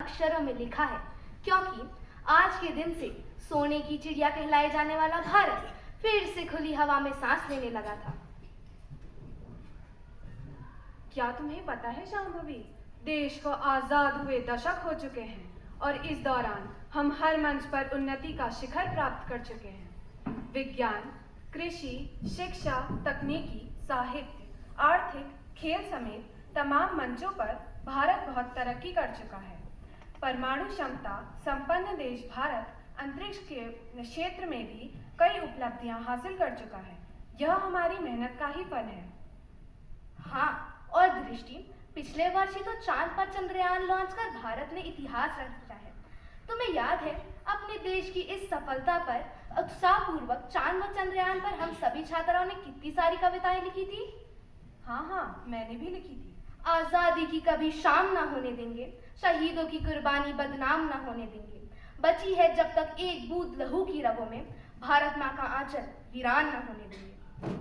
अक्षरों में लिखा है, क्योंकि आज के दिन से सोने की चिड़िया कहलाए जाने वाला भारत फिर से खुली हवा में सांस लेने लगा था। क्या तुम्हें पता है शांभवी, देश को आजाद हुए दशक हो चुके हैं और इस दौरान हम हर मंच पर उन्नति का शिखर प्राप्त कर चुके हैं। विज्ञान, कृषि, शिक्षा, तकनीकी, साहित्य, आर्थिक, खेल समेत तमाम मंचों पर भारत बहुत तरक्की कर चुका है। परमाणु क्षमता संपन्न देश भारत अंतरिक्ष के क्षेत्र में भी कई उपलब्धियां हासिल कर चुका है। यह हमारी मेहनत का ही फल है। हाँ, और दृष्टि, पिछले वर्ष ही तो चांद पर चंद्रयान लॉन्च कर भारत ने इतिहास रचा है। तुम्हें याद है अपने देश की इस सफलता पर उत्साहपूर्वक चांद व चंद्रयान पर हम सभी छात्राओं ने कितनी सारी कविताएं लिखी थी? हाँ, मैंने भी लिखी थी। आजादी की कभी शाम ना होने देंगे, शहीदों की कुर्बानी बदनाम ना होने देंगे, बची है जब तक एक बूंद लहू की रगों में, भारत माँ का आंचल वीरान न होने देंगे।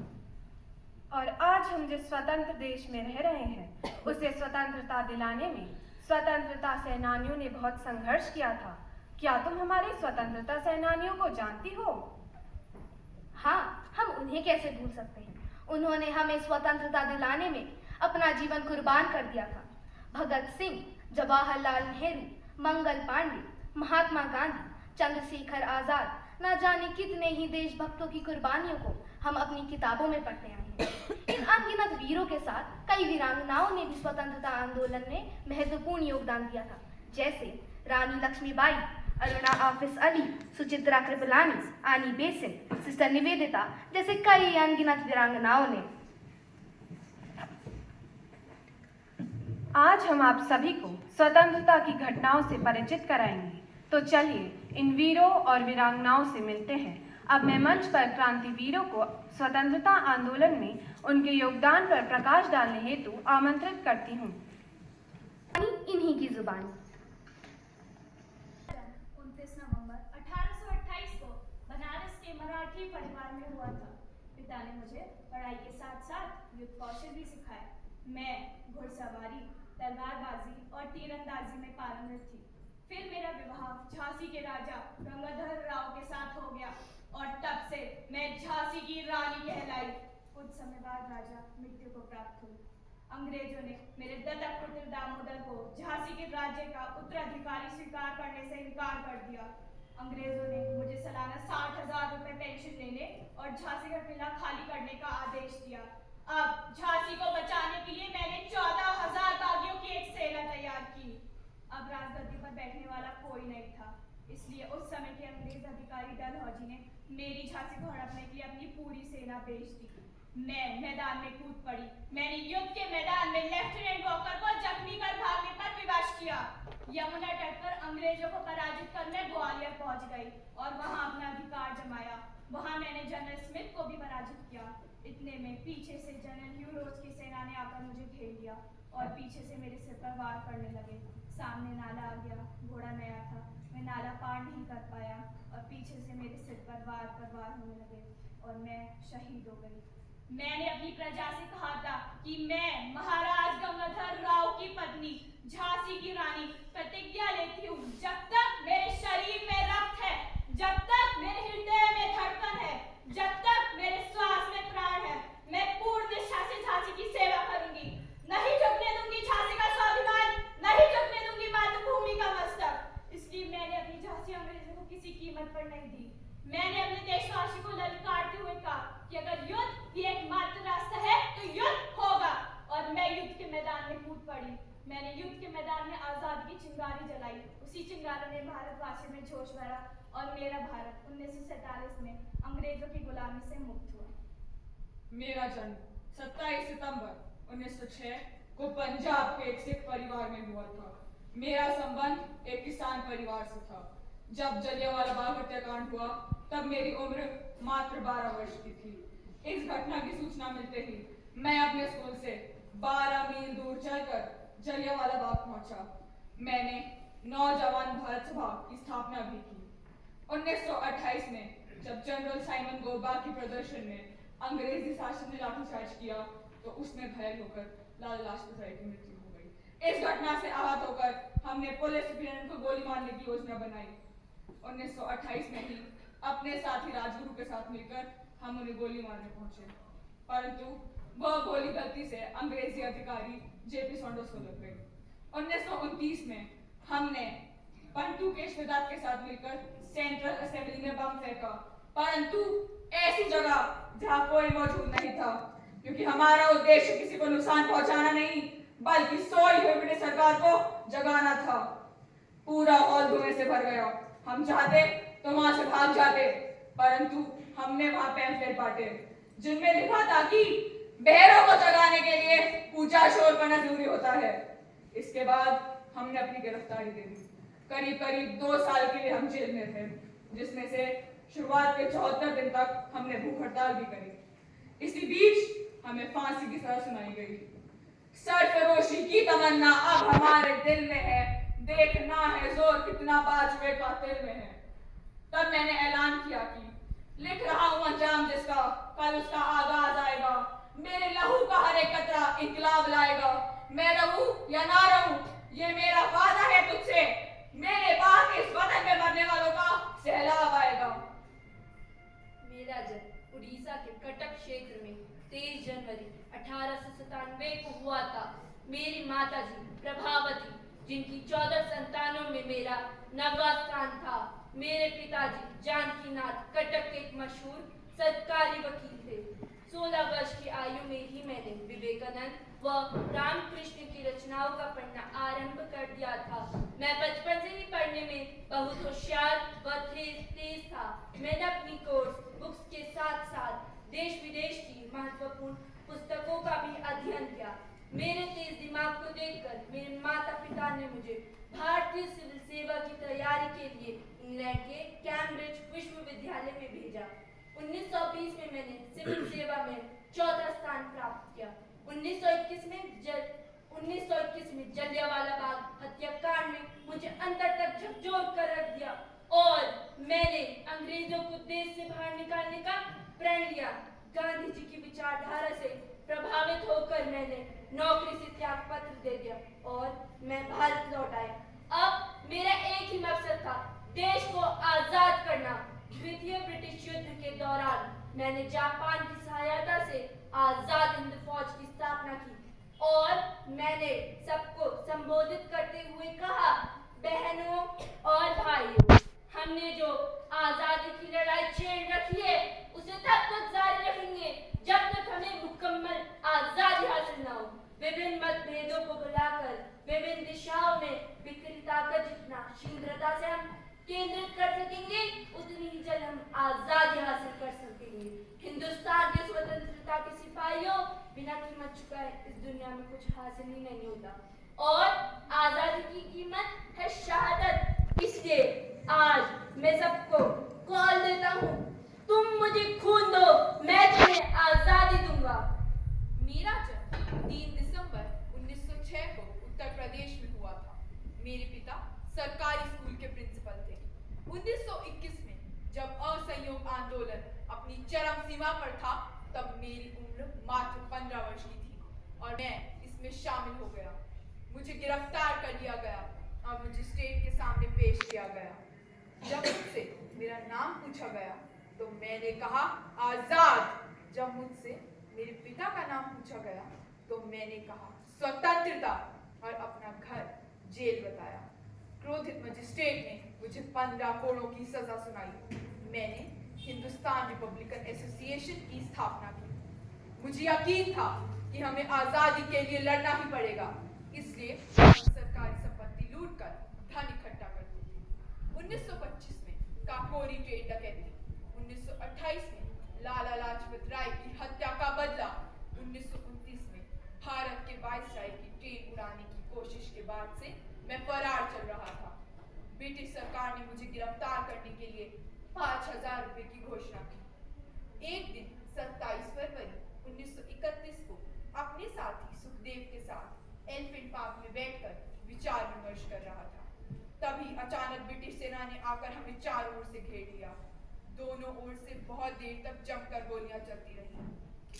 और आज हम जिस स्वतंत्र देश में रह रहे हैं, उसे स्वतंत्रता दिलाने में स्वतंत्रता सेनानियों ने बहुत संघर्ष किया था। क्या तुम हमारे स्वतंत्रता सेनानियों को जानती हो? हाँ, हम उन्हें कैसे भूल सकते हैं। उन्होंने हमें स्वतंत्रता दिलाने में अपना जीवन कुर्बान कर दिया था। भगत सिंह, जवाहरलाल नेहरू, मंगल पांडे, महात्मा गांधी, चंद्रशेखर आजाद, न जाने कितने ही देशभक्तों की कुर्बानियों को हम अपनी किताबों में पढ़ते आए हैं। इन अनगिनत वीरों के साथ कई वीरांगनाओं ने भी स्वतंत्रता आंदोलन में महत्वपूर्ण योगदान दिया था, जैसे रानी लक्ष्मीबाई, अरुणा आफिस अली, सुचित्रा कृपलानी, आनी बेसेंट, सिस्टर निवेदिता जैसे कई अनगिनत वीरांगनाओं ने। आज हम आप सभी को स्वतंत्रता की घटनाओं से परिचित कराएंगे, तो चलिए इन वीरों और वीरांगनाओं से मिलते हैं। अब मैं मंच पर क्रांतिवीरों को स्वतंत्रता आंदोलन में उनके योगदान पर प्रकाश डालने हेतु आमंत्रित करती हूँ। इन्हीं की जुबानी। 29 नवंबर 1828 को बनारस के मराठी परिवार में हुआ था। पिता ने मुझे पढ़ाई के साथ साथ युद्ध कौशल भी सिखाया। मैं घुड़सवारी, तलवारबाजी और तीरंदाजी में पारंगत थी। फिर मेरा विवाह झांसी के राजा गंगाधर राव के साथ हो गया और तब से मैं झांसी की रानी कहलाई। कुछ समय बाद राजा मृत्यु को प्राप्त हुई। अंग्रेजों ने मेरे दत्तक पुत्र दामोदर को झांसी के राज्य का उत्तराधिकारी स्वीकार करने से इनकार कर दिया। अंग्रेजों ने मुझे सालाना 60,000 रुपए पेंशन लेने और झांसी का किला खाली करने का आदेश दिया। अब झांसी को बचाने के लिए मैंने 14,000 बागियों की एक सेना तैयार की। अब राजगद्दी पर बैठने वाला कोई नहीं था, इसलिए उस समय के अंग्रेज अधिकारी डलहौजी ने मेरी झांसी को हड़पने के लिए अपनी पूरी सेना भेज दी। मैं मैदान में कूद पड़ी। मैंने युद्ध के मैदान में लेफ्टिनेंट वॉकर को जख्मी कर भागने पर विवश किया। यमुना तट पर अंग्रेजों को पराजित कर मैं ग्वालियर पहुंच गई और वहां अपना अधिकार जमाया। वहां मैंने जनरल स्मिथ को भी पराजित किया। इतने में पीछे से जनरल ह्यू रोज की सेना ने आकर मुझे घेर लिया और पीछे से मेरे सिर पर वार करने लगे। सामने नाला आ गया, घोड़ा नया था, मैं नाला पार नहीं कर पाया और पीछे से मेरे सिर पर वार होने लगे और मैं शहीद हो गई। मैंने अपनी प्रजा से कहा था कि मैं महाराज गंगाधर राव की पत्नी, झांसी की रानी प्रतिज्ञा लेती हूँ, जब तक मेरे शरीर में रक्त है, जब तक मेरे हृदय में धड़कन है, जब तक मेरे श्वास में प्राण है, मैं पूर्ण निष्ठा से झांसी की सेवा करूंगी। नहीं झुकने दूंगी झांसी का स्वाभिमान, नहीं झुकने दूंगी मातृभूमि का मस्तक। इसलिए मैंने अपनी झांसी अंग्रेजों को किसी कीमत पर नहीं दी। मैंने अपने देशवासी को ललकारते हुए कहा कि अगर युद्ध ही एकमात्र रास्ता है तो युद्ध होगा, और मैं युद्ध के मैदान में कूद पड़ी। मैंने युद्ध के मैदान में आजादी की चिंगारी जलाई। उसी चिंगारी ने भारतवासियों में जोश भरा और मेरा भारत 1947 में अंग्रेजों की गुलामी से मुक्त हुआ। मेरा जन्म 27 सितंबर 1906 को पंजाब के एक सिख परिवार में हुआ था। मेरा संबंध एक किसान परिवार से था। जब जलियांवाला बाग हत्याकांड हुआ तब मेरी उम्र मात्र 12 वर्ष की थी। इस घटना की सूचना मिलते ही मैं अपने स्कूल से 12 मील दूर चलकर जलियांवाला बाग पहुंचा। मैंने नौजवान भारत सभा की स्थापना भी की। 1928 में जब जनरल साइमन गोरबाग की प्रदर्शन में अंग्रेजी शासन ने लाठीचार्ज किया तो उसमें घायल होकर लाला लाजपत राय की मृत्यु हो गई। इस घटना से आहत होकर हमने पुलिस सुप्रीटेंडेंट को गोली मारने की योजना बनाई। 1928 में ही अपने साथी राजगुरु के साथ मिलकर हम उन्हें गोली मारने पहुंचे, परंतु वह गोली गलती से अंग्रेजी अधिकारी जेपी सॉन्डर्स को लग गई। 1929 में हमने पंटू केशवदत्त के साथ मिलकर सेंट्रल असेंबली में बम फेंका, परंतु ऐसी जगह जहां कोई मौजूद नहीं था, क्योंकि हमारा उद्देश्य किसी को नुकसान पहुंचाना नहीं बल्कि सोई हुई ब्रिटिश सरकार को जगाना था। पूरा हॉल धुएं से भर गया। हम चाहते तो वहां से भाग जाते, परंतु हमने वहां पैम्फलेट बांटे जिनमें लिखा था कि बहरों को जगाने के लिए ऊंचा शोर करना जरूरी होता है। इसके बाद हमने अपनी गिरफ्तारी दे दी। करीब करीब 2 साल के लिए हम जेल में थे, जिसमें से शुरुआत के 74 दिन तक हमने भूख हड़ताल भी करी। इसी बीच हमें फांसी की सजा सुनाई गई। सरफरोशी की तमन्ना अब हमारे दिल में है, देखना है जोर कितना बाजुए कातिल में है। तब मैंने ऐलान किया कि लिख रहा हूं अंजाम जिसका, कल उसका आगाज आएगा। मेरे लहू का हर एक कतरा इंकलाब लाएगा। मैं रहूं या ना रहूं, ये मेरा वादा है तुझसे। मेरे बाद इस वतन में मरने वालों का सैलाब आएगा। मेरा जन्म उड़ीसा के कटक क्षेत्र में 23 जनवरी 1897 को हुआ था। मेरी माताजी प्रभावती, जिनकी 14 संतानों में मेरा 9वां स्थान था। मेरे पिताजी जानकीनाथ कटक के एक मशहूर सरकारी वकील थे। 16 वर्ष की आयु में ही मैंने विवेकानंद व रामकृष्ण की रचनाओं का पढ़ना आरंभ कर दिया था। मैं बचपन से ही पढ़ने में बहुत होशियार व तेज था। मैंने अपनी कोर्स बुक्स के साथ साथ देश विदेश की महत्वपूर्ण पुस्तकों का भी अध्ययन किया। मेरे तेज दिमाग को देखकर मेरे माता पिता ने मुझे भारतीय सिविल सेवा की तैयारी के लिए इंग्लैंड के कैम्ब्रिज विश्वविद्यालय में भेजा। 1920 में मैंने सिविल सेवा में 4था स्थान प्राप्त किया। 1921 में जलियांवाला बाग हत्याकांड में मुझे अंतर तक झकझोर कर रख दिया और मैंने अंग्रेजों को देश से बाहर निकालने का प्रण लिया। गांधी जी की विचारधारा से प्रभावित होकर मैंने नौकरी से त्याग पत्र दे दिया और मैं भारत लौट आया। अब मेरा एक ही मकसद था, देश को आजाद करना। द्वितीय ब्रिटिश युद्ध के दौरान मैंने जापान की सहायता से आजाद हिंद फौज की स्थापना की और मैंने सबको संबोधित करते हुए कहा, बहनों और भाइयों, हमने जो आजादी की लड़ाई छेड़ रखी है उसे तब तक जारी रखेंगे जब तक हमें मुकम्मल आजादी हासिल न हो। विभिन्न मतभेदों को भुलाकर विभिन्न दिशाओं में बिखरी ताकत जितना शीघ्रता से हम केंद्रित कर सकेंगे, उतनी ही जल्द हम आजादी हासिल कर सकेंगे। हिंदुस्तान के स्वतंत्रता के सिपाहियों, बिना कीमत चुकाए इस दुनिया में कुछ हासिल ही नहीं होता और आजादी की कीमत है शहादत। इसलिए आज मैं सबको कॉल देता हूँ, तुम मुझे खून दो, मैं तुम्हें आजादी दूंगा। मेरा जन्म 3 दिसंबर 1906 को उत्तर प्रदेश में हुआ था। मेरे पिता सरकारी स्कूल के प्रिंसिपल थे। 1921 में जब असहयोग आंदोलन अपनी चरम सीमा पर था, तब मेरी उम्र मात्र 15 वर्ष की थी और मैं इसमें शामिल हो गया। मुझे गिरफ्तार कर लिया गया और मुझे स्टेट के सामने पेश किया गया। जब मुझसे मेरा नाम पूछा गया तो मैंने कहा आजाद। जब मुझसे मेरे पिता का नाम पूछा गया तो मैंने कहा स्वतंत्रता और अपना घर जेल बताया। क्रोधित मजिस्ट्रेट ने मुझे 15 कोड़ों की सजा सुनाई। मैंने हिंदुस्तान रिपब्लिकन एसोसिएशन की स्थापना की। मुझे यकीन था कि हमें आजादी के लिए लड़ना ही पड़ेगा, इसलिए सरकारी संपत्ति लूटकर धन इकट्ठा करती थी। 1925 में काकोरी ट्रेन डकैती, 1928 में लाला लाजपत राय की हत्या का बदला, 1929 में भारत के वायसराय की ट्रेन उड़ाने की कोशिश के बाद से मैं फरार चल रहा था। ब्रिटिश सरकार ने मुझे गिरफ्तार करने के लिए 5000 रुपए की घोषणा की। एक दिन 27 फरवरी 1931 को अपने साथी सुखदेव के साथ एलिफेंट पार्क में बैठकर विचार विमर्श कर रहा था। तभी अचानक ब्रिटिश सेना ने आकर हमें चारों ओर से घेर लिया। दोनों ओर से बहुत देर तक जमकर गोलियां चलती रही।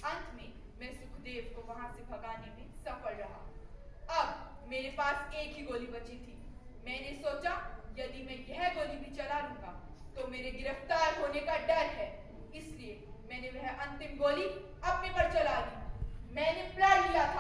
अंत में मैं सुखदेव को वहां से भगाने में सफल रहा। अब मेरे पास एक ही गोली बची थी। मैंने सोचा यदि मैं यह गोली भी चला लूंगा तो मेरे गिरफ्तार होने का डर है, इसलिए मैंने वह अंतिम गोली अपने पर चला ली। मैंने प्रण लिया था